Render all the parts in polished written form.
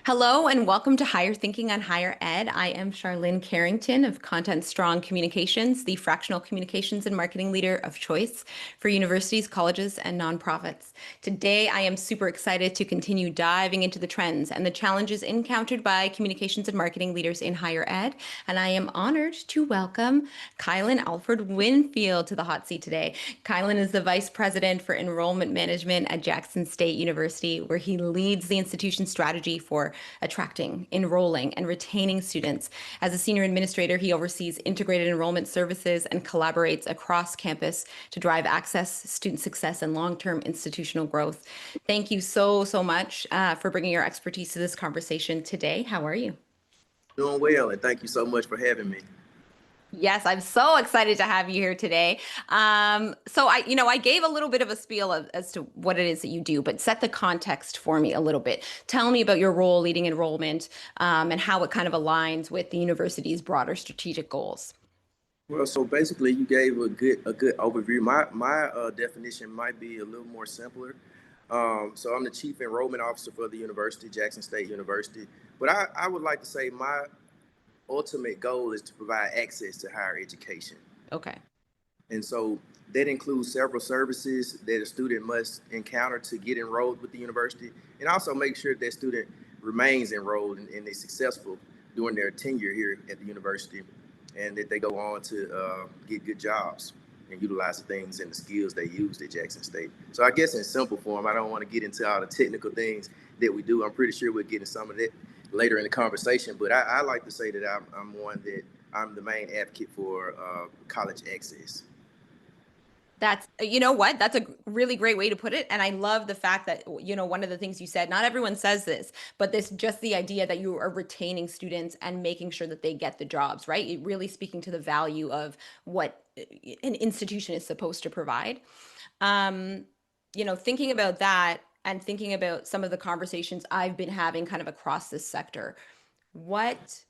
Hello and welcome to Higher Thinking on Higher Ed. I am Charlene Carrington of Content Strong Communications, the fractional communications and marketing leader of choice for universities, colleges, and nonprofits. Today, I am super excited to continue diving into the trends and the challenges encountered by communications and marketing leaders in higher ed. And I am honored to welcome Kylon Alford-Windfield to the hot seat today. Kylon is the Vice President for Enrollment Management at Jackson State University, where he leads the institution's strategy for attracting, enrolling, and retaining students. As a senior administrator, he oversees integrated enrollment services and collaborates across campus to drive access, student success, and long-term institutional growth. Thank you so much for bringing your expertise to this conversation today. How are you? Doing well, and thank you so much for having me. Yes, I'm so excited to have you here today. I gave a little bit of a spiel as to what it is that you do, but set the context for me a little bit. Tell me about your role leading enrollment, and how it kind of aligns with the university's broader strategic goals. Well, so basically, you gave a good overview. My definition might be a little more simpler. So I'm the Chief Enrollment Officer for the university, Jackson State University. But I would like to say my ultimate goal is to provide access to higher education. Okay. And so that includes several services that a student must encounter to get enrolled with the university, and also make sure that student remains enrolled and is successful during their tenure here at the university, and that they go on to get good jobs and utilize the things and the skills they used at Jackson State. So I guess in simple form, I don't want to get into all the technical things that we do. I'm pretty sure we'll get into some of that later in the conversation, but I like to say that I'm the main advocate for college access. You know what? That's a really great way to put it. And I love the fact that, one of the things you said, not everyone says this, but just the idea that you are retaining students and making sure that they get the jobs, right? Really speaking to the value of what an institution is supposed to provide. Thinking about that and thinking about some of the conversations I've been having kind of across this sector, what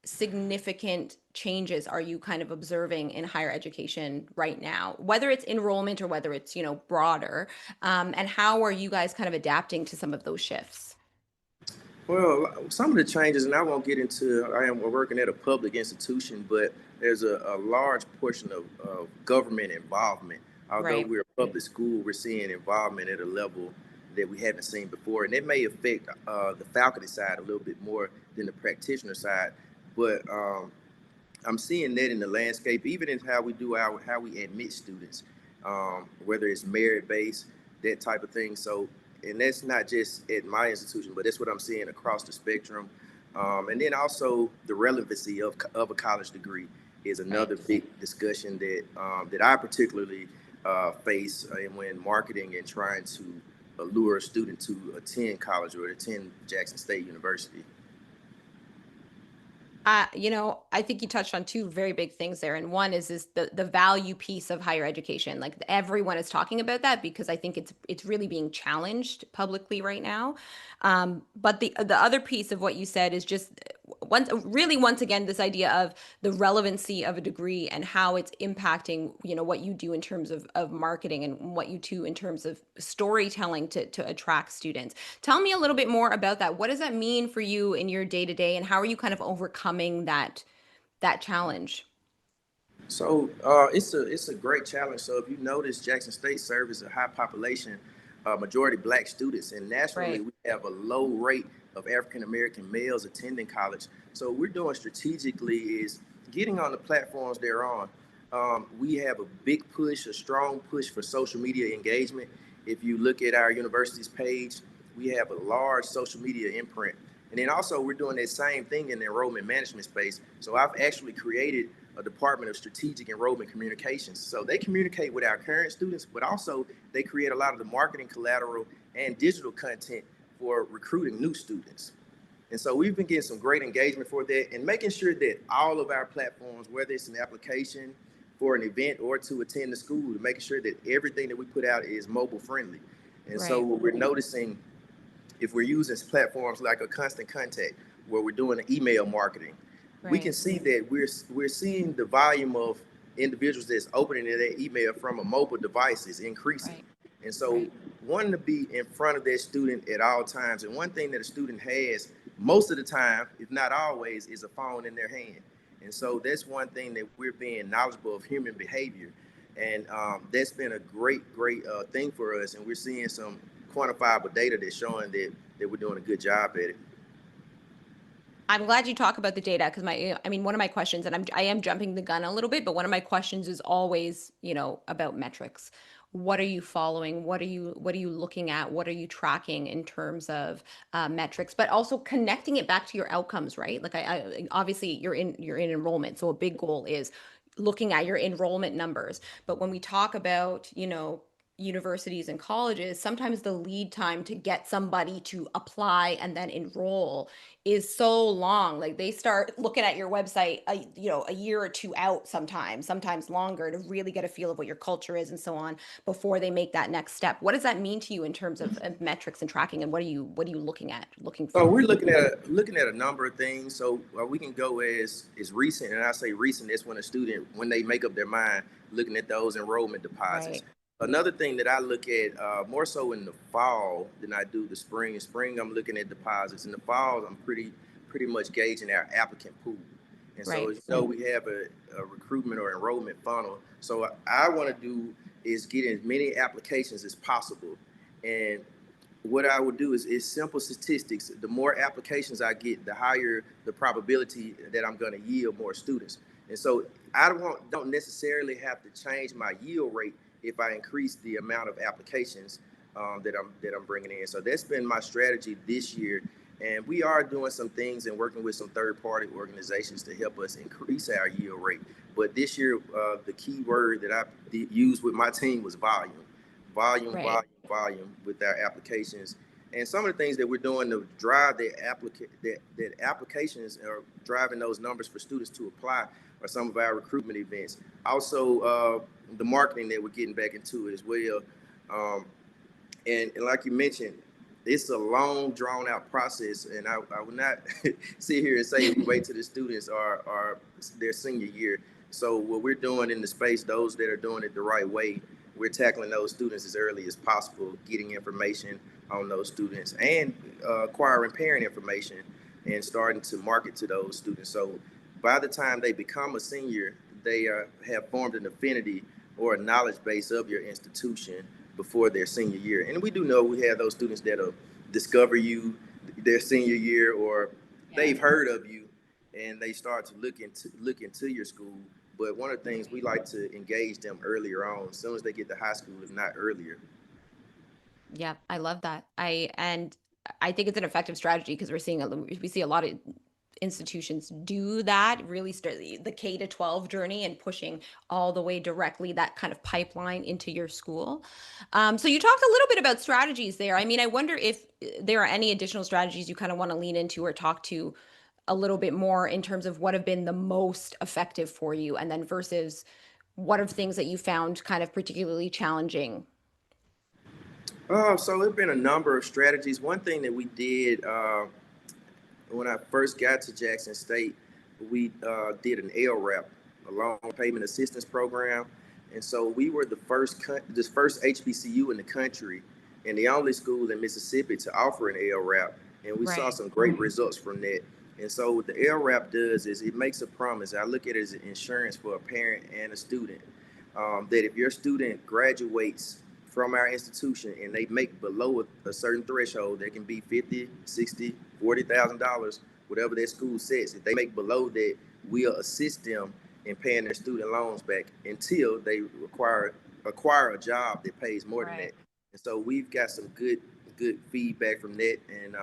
significant changes are you kind of observing in higher education right now, whether it's enrollment or whether it's, broader, and how are you guys kind of adapting to some of those shifts? Well, some of the changes, and I won't get into, I am working at a public institution, but there's a large portion of government involvement. Although Right. we're a public school, we're seeing involvement at a level that we haven't seen before. And it may affect the faculty side a little bit more than the practitioner side. But I'm seeing that in the landscape, even in how we admit students, whether it's merit based, that type of thing. So, and that's not just at my institution, but that's what I'm seeing across the spectrum. And then also the relevancy of a college degree is another big discussion that I particularly face when marketing and trying to lure a student to attend college or attend Jackson State University. I think you touched on two very big things there. And one is the value piece of higher education. Like everyone is talking about that because I think it's really being challenged publicly right now. But the other piece of what you said is just once again this idea of the relevancy of a degree and how it's impacting, what you do in terms of marketing and what you do in terms of storytelling to attract students. Tell me a little bit more about that. What does that mean for you in your day to day, and how are you kind of overcoming that challenge? So it's a great challenge. So if you notice, Jackson State serves a high population, majority Black students, and nationally Right. we have a low rate of African American males attending college. So what we're doing strategically is getting on the platforms they're on. We have a big push, a strong push for social media engagement. If you look at our university's page, we have a large social media imprint. And then also we're doing that same thing in the enrollment management space. So I've actually created a Department of Strategic Enrollment Communications. So they communicate with our current students, but also they create a lot of the marketing collateral and digital content for recruiting new students. And so we've been getting some great engagement for that and making sure that all of our platforms, whether it's an application for an event or to attend the school, making sure that everything that we put out is mobile friendly. And so Right. what we're noticing, if we're using platforms like a Constant Contact, where we're doing email marketing, we can Right. see that we're seeing the volume of individuals that's opening their email from a mobile device is increasing. Right. And so Right. wanting to be in front of that student at all times. And one thing that a student has most of the time, if not always, is a phone in their hand. And so that's one thing that we're being knowledgeable of human behavior. And that's been a great thing for us. And we're seeing some quantifiable data that's showing that we're doing a good job at it. I'm glad you talk about the data because one of my questions, and I am jumping the gun a little bit, but one of my questions is always, about metrics. What are you following? What are you looking at? What are you tracking in terms of metrics? But also connecting it back to your outcomes, right? Like I obviously you're in enrollment, so a big goal is looking at your enrollment numbers. But when we talk about, universities and colleges, sometimes the lead time to get somebody to apply and then enroll is so long. Like they start looking at your website, a year or two out sometimes longer to really get a feel of what your culture is and so on before they make that next step. What does that mean to you in terms of metrics and tracking, and what are you looking So for? we're looking at a number of things. So we can go as recent, and I say recent. That's when a student, when they make up their mind, looking at those enrollment deposits. Right. Another thing that I look at more so in the fall than I do the spring. In spring, I'm looking at deposits. In the fall, I'm pretty much gauging our applicant pool. And so, Right. as you know, we have a recruitment or enrollment funnel. So I want to do is get as many applications as possible. And what I would do is simple statistics. The more applications I get, the higher the probability that I'm going to yield more students. And so I don't necessarily have to change my yield rate if I increase the amount of applications that I'm bringing in. So that's been my strategy this year. And we are doing some things and working with some third-party organizations to help us increase our yield rate. But this year, the key word that I used with my team was volume. Volume, Right. volume, volume with our applications. And some of the things that we're doing to drive that applications are driving those numbers for students to apply are some of our recruitment events. Also, the marketing that we're getting back into it as well. And like you mentioned, it's a long, drawn out process. And I would not sit here and say we wait till the students are their senior year. So what we're doing in the space, those that are doing it the right way, we're tackling those students as early as possible, getting information on those students and acquiring parent information and starting to market to those students. So by the time they become a senior, they have formed an affinity or a knowledge base of your institution before their senior year. And we do know we have those students that'll discover you their senior year, or they've heard of you and they start to look into your school. But one of the things we like to engage them earlier on, as soon as they get to high school, if not earlier. Yeah, I love that. I think it's an effective strategy because we see a lot of institutions do that, really start the K to 12 journey and pushing all the way directly that kind of pipeline into your school. So you talked a little bit about strategies there. I mean, I wonder if there are any additional strategies you kind of want to lean into or talk to a little bit more in terms of what have been the most effective for you, and then versus what are things that you found kind of particularly challenging. So there's been a number of strategies. One thing that we did when I first got to Jackson State, we did an LRAP, a loan payment assistance program, and so we were the first HBCU in the country and the only school in Mississippi to offer an LRAP, and we saw Right. some great results from that. And so what the LRAP does is it makes a promise. I look at it as insurance for a parent and a student, that if your student graduates from our institution and they make below a certain threshold, that can be 50, 60, $40,000, whatever their school sets. If they make below that, we'll assist them in paying their student loans back until they acquire a job that pays more than that. And so we've got some good feedback from that, and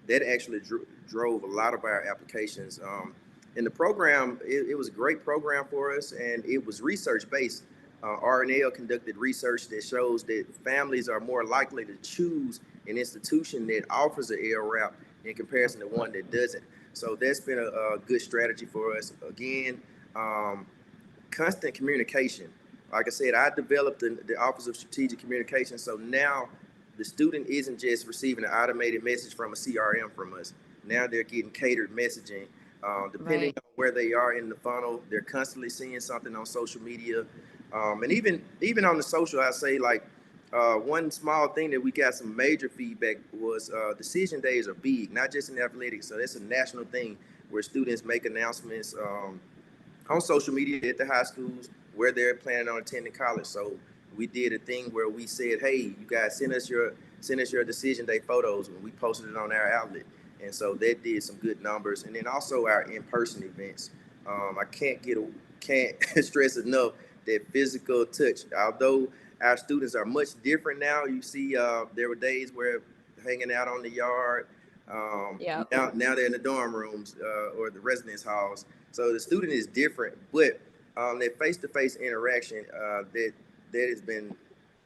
that actually drove a lot of our applications. And the program, it was a great program for us, and it was research based. RNL conducted research that shows that families are more likely to choose an institution that offers an LRAP in comparison to one that doesn't. So that's been a good strategy for us. Again, constant communication. Like I said, I developed the Office of Strategic Communication. So now the student isn't just receiving an automated message from a CRM from us. Now they're getting catered messaging. Depending Right. on where they are in the funnel, they're constantly seeing something on social media. And even on the social, I say, like, One small thing that we got some major feedback was decision days are big, not just in athletics. So that's a national thing where students make announcements on social media at the high schools where they're planning on attending college. So we did a thing where we said, "Hey, you guys send us your decision day photos," and we posted it on our outlet. And so that did some good numbers. And then also our in-person events. I can't stress enough that physical touch. Although our students are much different now, you see, there were days where hanging out on the yard. Yeah. Now they're in the dorm rooms or the residence halls. So the student is different, but that face-to-face interaction that has been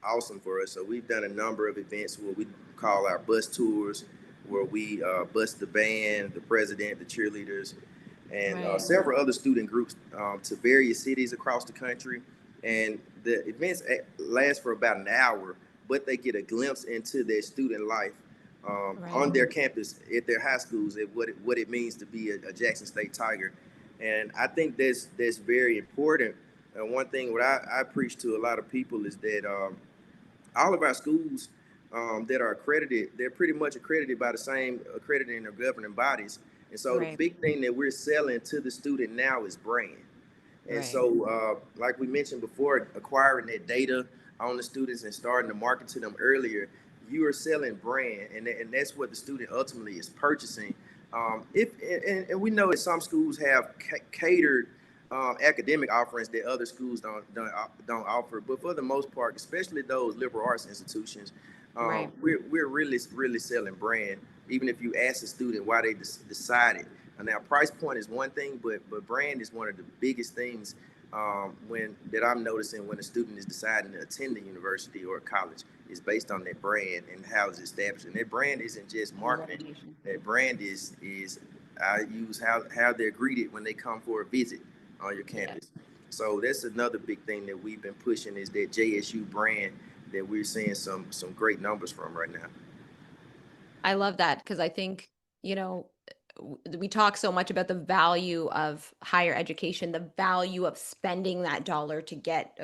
awesome for us. So we've done a number of events where we call our bus tours, where we bus the band, the president, the cheerleaders, and several other student groups to various cities across the country. And the events last for about an hour, but they get a glimpse into their student life on their campus at their high schools, at what it means to be a Jackson State Tiger. And I think that's very important. And one thing what I preach to a lot of people is that all of our schools that are accredited, they're pretty much accredited by the same accrediting or governing bodies. And so the big thing that we're selling to the student now is brand. And so, like we mentioned before, acquiring that data on the students and starting to market to them earlier, you are selling brand, and that's what the student ultimately is purchasing. And we know that some schools have catered academic offerings that other schools don't offer, but for the most part, especially those liberal arts institutions, we're really selling brand. Even if you ask a student why they decided. Now, price point is one thing, but brand is one of the biggest things that I'm noticing when a student is deciding to attend a university or a college, is based on that brand and how it's established. And that brand isn't just marketing. That brand is I use how they're greeted when they come for a visit on your campus. Yeah. So that's another big thing that we've been pushing, is that JSU brand that we're seeing some great numbers from right now. I love that, because I think, we talk so much about the value of higher education, the value of spending that dollar to get,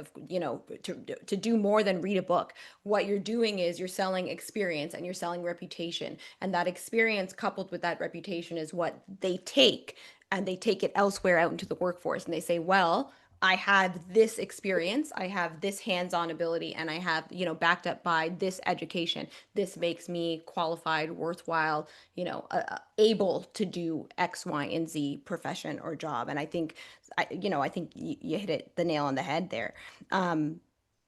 to do more than read a book. What you're doing is you're selling experience and you're selling reputation. And that experience coupled with that reputation is what they take, and they take it elsewhere out into the workforce. And they say, well, I had this experience, I have this hands-on ability, and I have, backed up by this education. This makes me qualified, worthwhile, able to do X, Y, and Z profession or job. And I think, I think you hit the nail on the head there.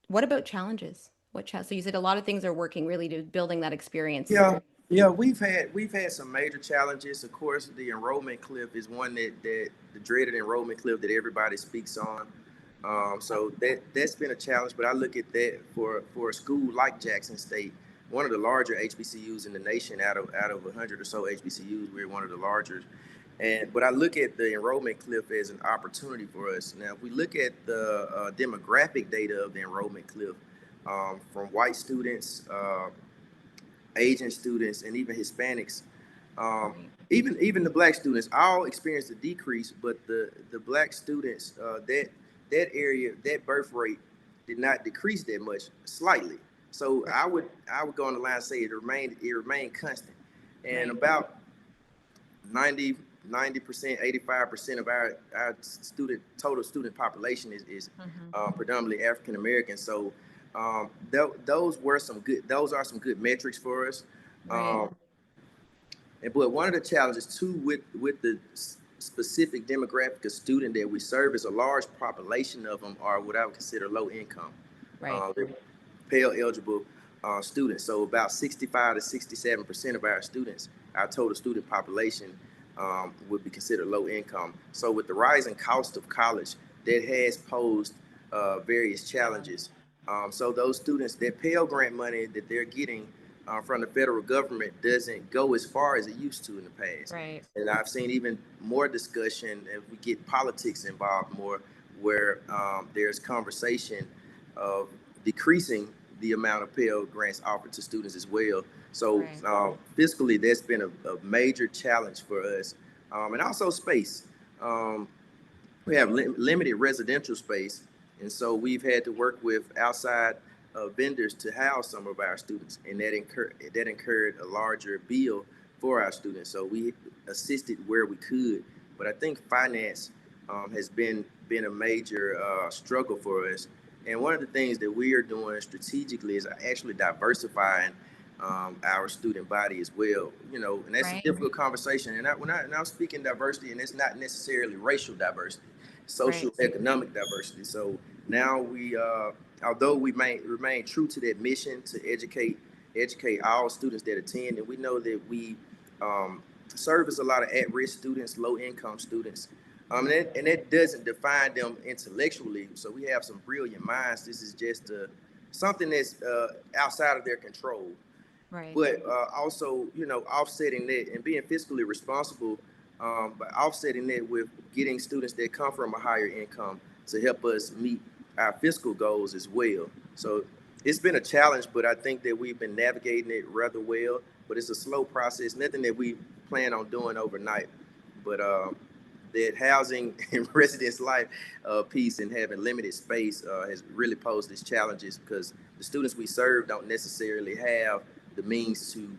What about challenges? So you said a lot of things are working really to building that experience. Yeah, we've had some major challenges. Of course, the enrollment cliff is one that the dreaded enrollment cliff that everybody speaks on. So that's been a challenge. But I look at that for a school like Jackson State, one of the larger HBCUs in the nation. Out of 100 or so HBCUs, we're one of the larger. But I look at the enrollment cliff as an opportunity for us. Now, if we look at the demographic data of the enrollment cliff, from white students, Asian students, and even Hispanics, even the black students, all experienced a decrease. But the black students, that area, that birth rate did not decrease that much, slightly. So I would go on the line and say it remained constant, and about 90%, 85% of our total student population is predominantly African American. So those are some good metrics for us. But one of the challenges too with the specific demographic of student that we serve is a large population of them are what I would consider low income. They're Pell eligible students. So about 65 to 67% of our students, our total student population, would be considered low income. So with the rising cost of college, that has posed various challenges. So those students, that Pell Grant money that they're getting from the federal government doesn't go as far as it used to in the past. And I've seen even more discussion, if we get politics involved more, where there's conversation of decreasing the amount of Pell Grants offered to students as well. So fiscally, that's been a major challenge for us. And also space. We have limited residential space. And so we've had to work with outside vendors to house some of our students, and that incurred a larger bill for our students. So we assisted where we could, but I think finance has been a major struggle for us. And one of the things that we are doing strategically is actually diversifying our student body as well. You know, and that's a difficult conversation. And when I'm speaking diversity, and it's not necessarily racial diversity, social economic diversity. So now we, although we may remain true to that mission to educate all students that attend, and we know that we service a lot of at-risk students, low-income students, and that doesn't define them intellectually. So we have some brilliant minds. This is just something that's outside of their control. Right. But also, you know, offsetting that and being fiscally responsible, but offsetting that with getting students that come from a higher income to help us meet our fiscal goals as well. So it's been a challenge, but I think that we've been navigating it rather well. But it's a slow process, nothing that we plan on doing overnight. But that housing and residence life piece and having limited space has really posed these challenges, because the students we serve don't necessarily have the means to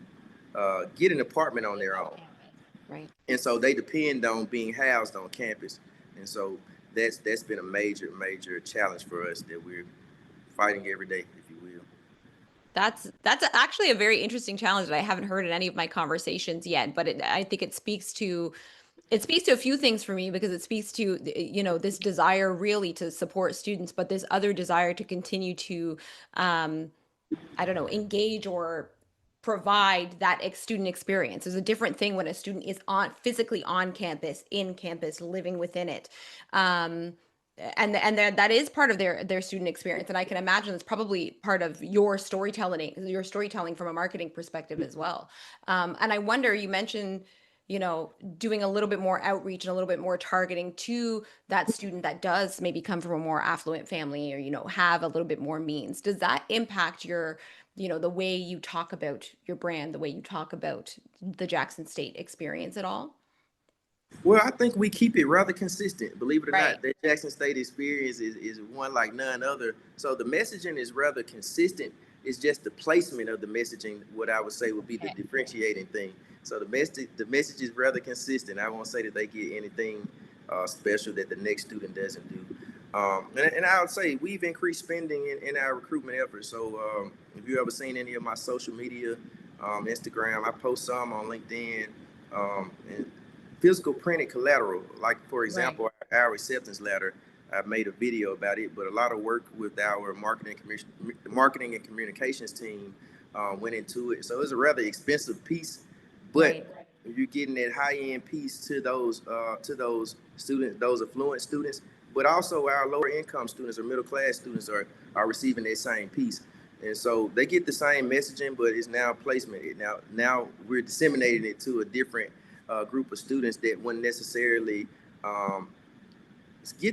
get an apartment on their own. Right. And so they depend on being housed on campus. And so that's been a major challenge for us that we're fighting every day, if you will. That's actually a very interesting challenge that I haven't heard in any of my conversations yet, but I think it speaks to a few things for me, because it speaks to, you know, this desire really to support students, but this other desire to continue to I don't know, engage or provide that student experience. There's a different thing when a student is physically on campus, in campus, living within it. And that is part of their student experience. And I can imagine it's probably part of your storytelling from a marketing perspective as well. And I wonder, you mentioned, you know, doing a little bit more outreach and a little bit more targeting to that student that does maybe come from a more affluent family, or, you know, have a little bit more means. Does that impact your, you know, the way you talk about your brand, the way you talk about the Jackson State experience at all? Well, I think we keep it rather consistent. Believe it or Right. not, the Jackson State experience is one like none other. So the messaging is rather consistent. It's just the placement of the messaging, what I would say would be the differentiating thing. So the message is rather consistent. I won't say that they get anything special that the next student doesn't do. And I would say we've increased spending in our recruitment efforts. So if you ever seen any of my social media, Instagram, I post some on LinkedIn, and physical printed collateral, like for example, our acceptance letter. I made a video about it, but a lot of work with our marketing and communications team went into it. So it's a rather expensive piece, but you're getting that high end piece to those students, those affluent students, but also our lower income students or middle class students are receiving that same piece. And so they get the same messaging, but it's now placement. Now we're disseminating it to a different group of students that wouldn't necessarily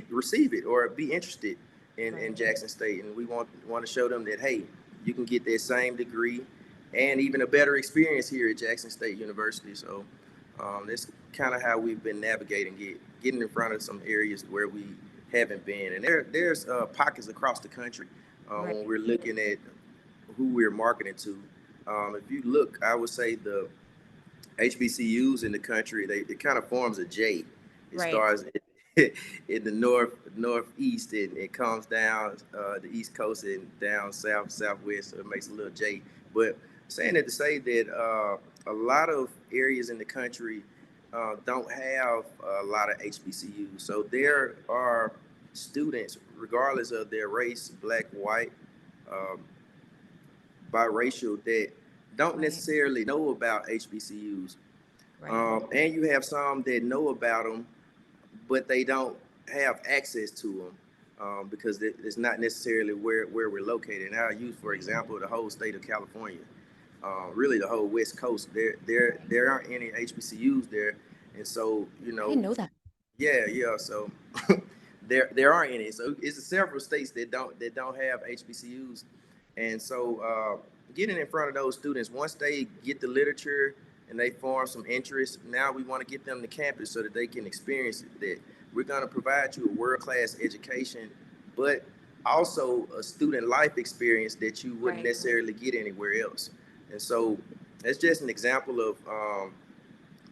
receive it or be interested in Jackson State. And we want to show them that, hey, you can get that same degree and even a better experience here at Jackson State University. So that's kind of how we've been navigating getting in front of some areas where we haven't been. And there's pockets across the country when we're looking at who we're marketing to. If you look, I would say the HBCUs in the country, it kind of forms a J. It starts in the northeast, and it comes down the East Coast and down southwest, so it makes a little J. But saying that to say that a lot of areas in the country don't have a lot of HBCUs. So there are students, regardless of their race, black, white, biracial, that don't necessarily know about HBCUs. And you have some that know about them, but they don't have access to them because it's not necessarily where we're located. And I'll use, for example, the whole state of California, really the whole West Coast. There aren't any HBCUs there. And so, you know. I didn't know that. Yeah. So there aren't any. So it's several states that don't have HBCUs. And so getting in front of those students, once they get the literature and they form some interest, now we want to get them to campus so that they can experience it. That we're going to provide you a world-class education, but also a student life experience that you wouldn't Right. necessarily get anywhere else. And so it's just an example of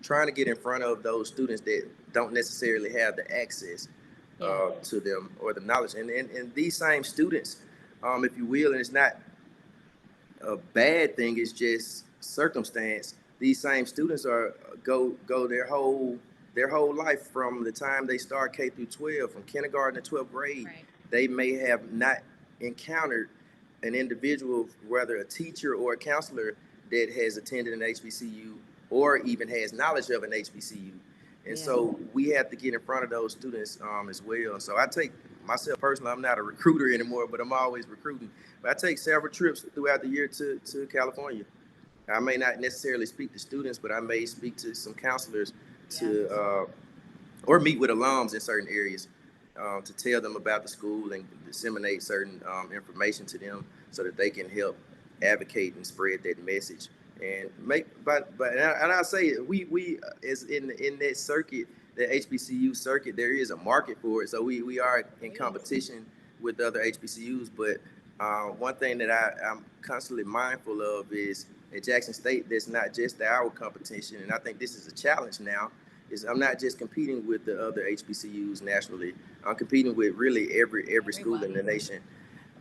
trying to get in front of those students that don't necessarily have the access Yeah. to them or the knowledge. And these same students, if you will, and it's not a bad thing, it's just circumstance. These same students are go their whole life from the time they start K through 12, from kindergarten to 12th grade. Right. They may have not encountered an individual, whether a teacher or a counselor, that has attended an HBCU or even has knowledge of an HBCU. And Yeah. so we have to get in front of those students as well. So I take myself personally, I'm not a recruiter anymore, but I'm always recruiting. But I take several trips throughout the year to California. I may not necessarily speak to students, but I may speak to some counselors to or meet with alums in certain areas to tell them about the school and disseminate certain information to them so that they can help advocate and spread that message and make. But and I say we as in that circuit, the HBCU circuit, there is a market for it. So we are in competition with other HBCUs. But one thing that I'm constantly mindful of is at Jackson State, that's not just our competition, and I think this is a challenge now. Is I'm not just competing with the other HBCUs nationally. I'm competing with really every school in the nation.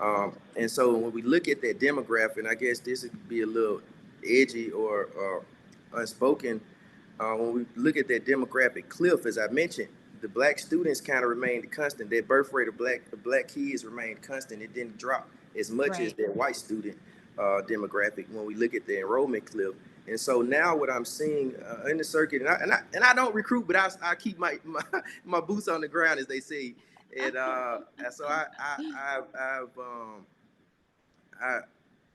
And so when we look at that demographic, and I guess this would be a little edgy or unspoken, when we look at that demographic cliff, as I mentioned, the black students kind of remained constant. Their birth rate of black kids remained constant. It didn't drop as much as their white student demographic when we look at the enrollment cliff. And so now what I'm seeing in the circuit, and I don't recruit, but I keep my boots on the ground, as they say. And so I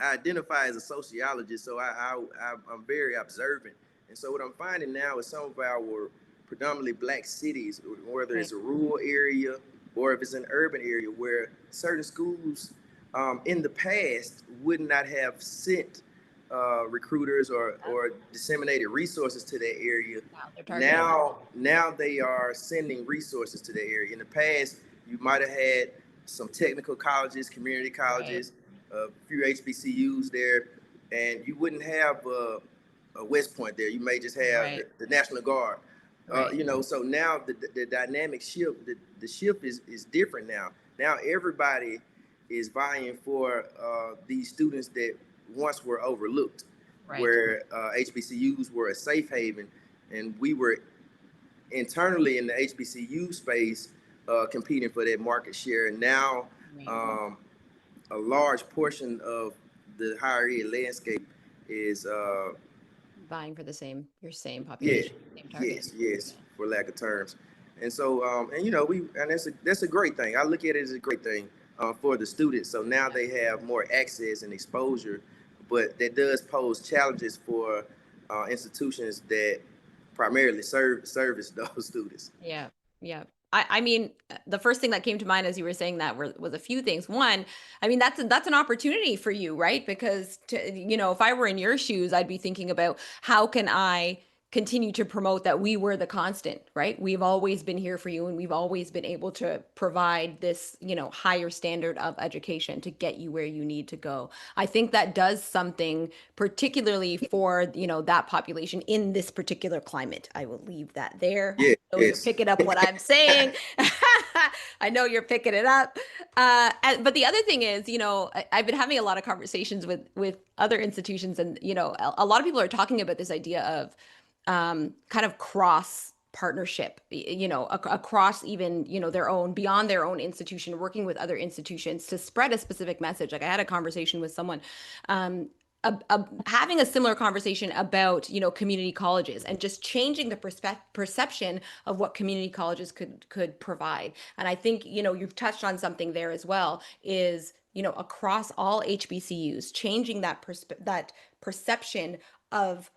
identify as a sociologist, so I'm very observant. And so what I'm finding now is some of our predominantly black cities, whether it's a rural area or if it's an urban area, where certain schools in the past would not have sent recruiters or disseminated resources to that area. Now they are sending resources to the area. In the past, you might have had some technical colleges, community colleges, a few HBCUs there, and you wouldn't have a West Point there. You may just have the National Guard. So now the dynamic shift, the shift is different now. Now everybody is vying for these students that once were overlooked, where HBCUs were a safe haven, and we were internally in the HBCU space competing for that market share. And now a large portion of the higher ed landscape is vying for your same population, same target. yes, for lack of terms. And so and that's a great thing. I look at it as a great thing for the students. So now they have more access and exposure, but that does pose challenges for institutions that primarily service those students. Yeah. Yeah. I mean, the first thing that came to mind as you were saying that was a few things. One, I mean, that's an opportunity for you, right? Because if I were in your shoes, I'd be thinking about how can I continue to promote that we were the constant, right? We've always been here for you, and we've always been able to provide this, higher standard of education to get you where you need to go. I think that does something particularly for, that population in this particular climate. I will leave that there. Yeah, I know you're picking up what I'm saying. I know you're picking it up. But the other thing is, I've been having a lot of conversations with other institutions, and, a lot of people are talking about this idea of kind of cross partnership, across even, their own, beyond their own institution, working with other institutions to spread a specific message. Like I had a conversation with someone, having a similar conversation about, community colleges and just changing the perception of what community colleges could provide. And I think, you've touched on something there as well, is, across all HBCUs, changing that perception of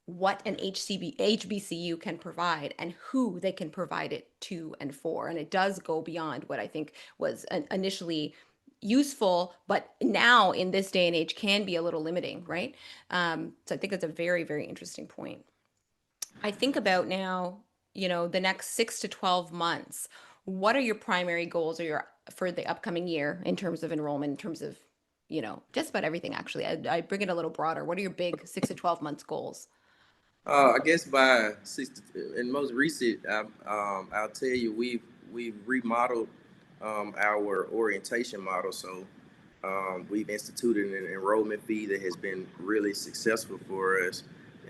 what an HBCU can provide and who they can provide it to and for. And it does go beyond what I think was initially useful, but now in this day and age can be a little limiting, right? So I think that's a very, very interesting point. I think about now, the next 6 to 12 months. What are your primary goals or for the upcoming year in terms of enrollment, in terms of, just about everything, actually. I bring it a little broader. What are your big 6 to 12 months goals? I guess by in most recent, I'll tell you we've remodeled our orientation model. So we've instituted an enrollment fee that has been really successful for us.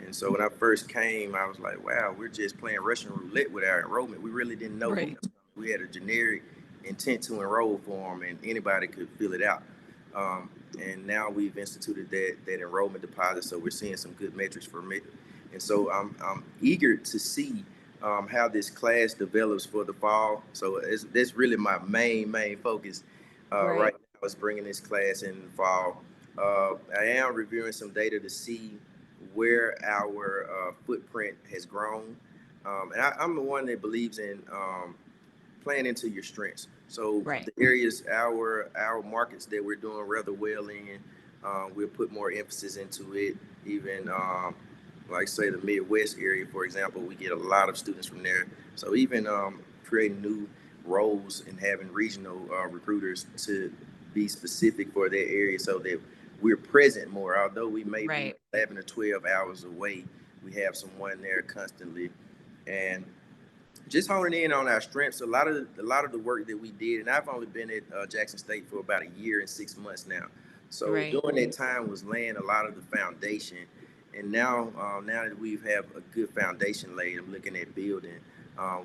And so when I first came, I was like, wow, we're just playing Russian roulette with our enrollment. We really didn't know. Right. We had a generic intent to enroll form, and anybody could fill it out. And now we've instituted that enrollment deposit, so we're seeing some good metrics from it. And so I'm eager to see how this class develops for the fall. So that's really my main focus right now, is bringing this class in the fall. I am reviewing some data to see where our footprint has grown. And I'm the one that believes in playing into your strengths. So the areas, our markets that we're doing rather well in, we'll put more emphasis into it. Even like say the Midwest area, for example, we get a lot of students from there. So even creating new roles and having regional recruiters to be specific for that area, so that we're present more. Although we may be 11 or 12 hours away, we have someone there constantly. And just honing in on our strengths. A lot of the work that we did, and I've only been at Jackson State for about a year and 6 months now. So during that time was laying a lot of the foundation. And now that we have a good foundation laid, I'm looking at building.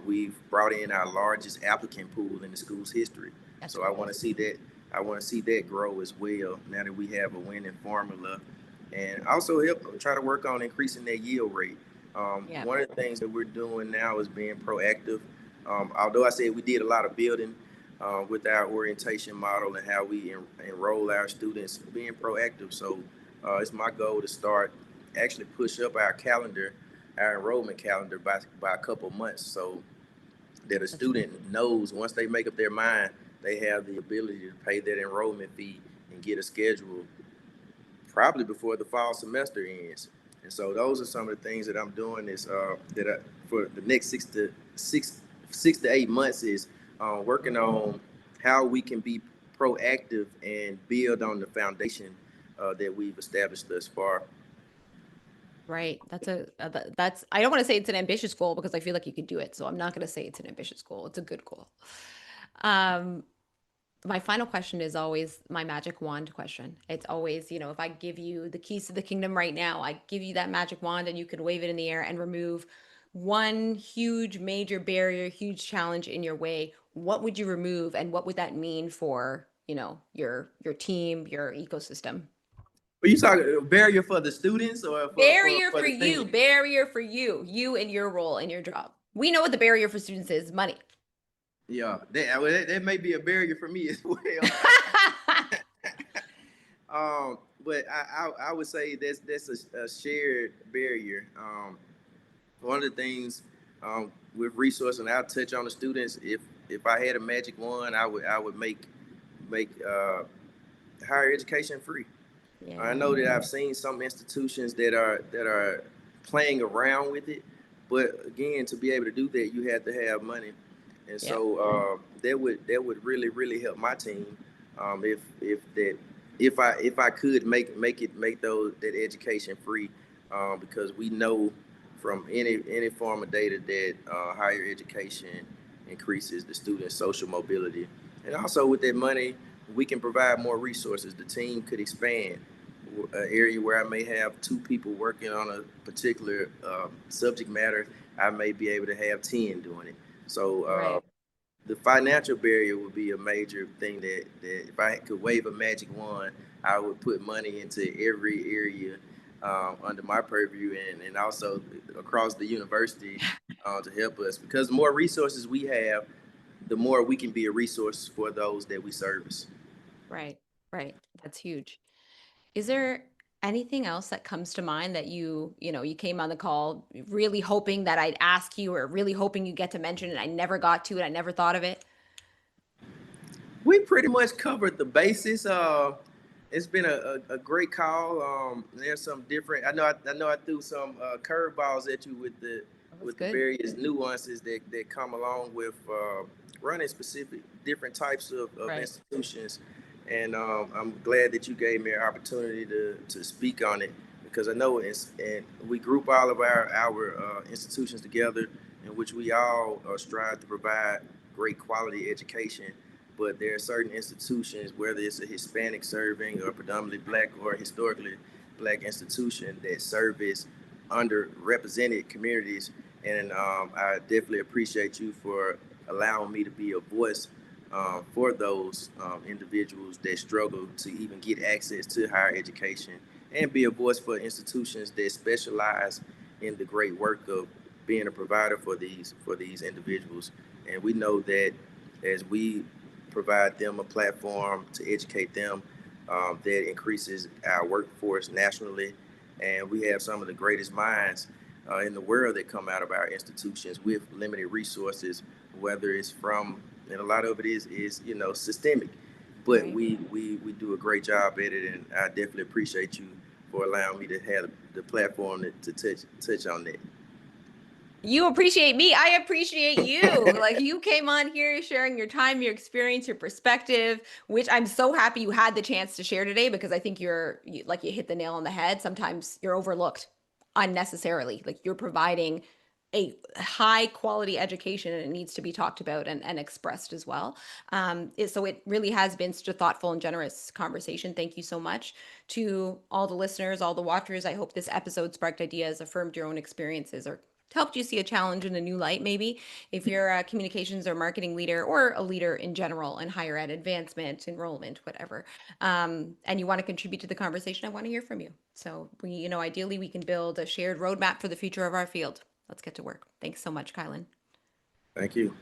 We've brought in our largest applicant pool in the school's history. So I want to see that. I want to see that grow as well. Now that we have a winning formula, and also try to work on increasing that yield rate. One of the things that we're doing now is being proactive. Although I said we did a lot of building with our orientation model and how we enroll our students, being proactive. So it's my goal to actually push up our calendar, our enrollment calendar by a couple months, so that a student knows once they make up their mind, they have the ability to pay that enrollment fee and get a schedule probably before the fall semester ends. And so those are some of the things that I'm doing for the next 6 to 8 months is working on how we can be proactive and build on the foundation that we've established thus far. Right. That's I don't want to say it's an ambitious goal because I feel like you could do it. So I'm not going to say it's an ambitious goal. It's a good goal. My final question is always my magic wand question. It's always, if I give you the keys to the kingdom right now, I give you that magic wand and you could wave it in the air and remove one huge major barrier, huge challenge in your way. What would you remove and what would that mean for, your team, your ecosystem? Are you talking a barrier for the students or Barrier for for the you, team? barrier for you and your role and your job. We know what the barrier for students is, money. Yeah, that may be a barrier for me as well. But I would say that's a shared barrier. One of the things with resource, and I'll touch on the students. If I had a magic wand, I would make higher education free. Yeah. I know that I've seen some institutions that are playing around with it, but again, to be able to do that, you have to have money, and so that would really help my team if I could make that education free, because we know from any form of data that higher education increases the student's social mobility, and also with that money we can provide more resources. The team could expand. An area where I may have 2 people working on a particular subject matter, I may be able to have 10 doing it. So the financial barrier would be a major thing that if I could wave a magic wand, I would put money into every area under my purview and also across the university to help us. Because the more resources we have, the more we can be a resource for those that we service. Right. That's huge. Is there anything else that comes to mind that you came on the call really hoping that I'd ask you or really hoping you get to mention and I never got to it, I never thought of it? We pretty much covered the basis. It's been a great call. There's some different. I know I threw some curveballs at you with the various nuances that come along with running specific different types of Right. institutions. And I'm glad that you gave me an opportunity to speak on it, because I know and we group all of our institutions together, in which we all strive to provide great quality education. But there are certain institutions, whether it's a Hispanic serving or predominantly Black or historically Black institution, that service underrepresented communities. And I definitely appreciate you for allowing me to be a voice for those individuals that struggle to even get access to higher education, and be a voice for institutions that specialize in the great work of being a provider for these individuals. And we know that as we provide them a platform to educate them, that increases our workforce nationally. And we have some of the greatest minds in the world that come out of our institutions with limited resources, whether it's from, and a lot of it is systemic, but Right. we do a great job at it. And I definitely appreciate you for allowing me to have the platform to touch on that. You appreciate me. I appreciate you. Like you came on here sharing your time, your experience, your perspective, which I'm so happy you had the chance to share today because I think like you hit the nail on the head. Sometimes you're overlooked unnecessarily. Like you're providing a high quality education and it needs to be talked about and expressed as well. So it really has been such a thoughtful and generous conversation. Thank you so much to all the listeners, all the watchers. I hope this episode sparked ideas, affirmed your own experiences, or helped you see a challenge in a new light, maybe. If you're a communications or marketing leader or a leader in general in higher ed advancement, enrollment, whatever, and you want to contribute to the conversation, I want to hear from you. So ideally we can build a shared roadmap for the future of our field. Let's get to work. Thanks so much, Kylon. Thank you.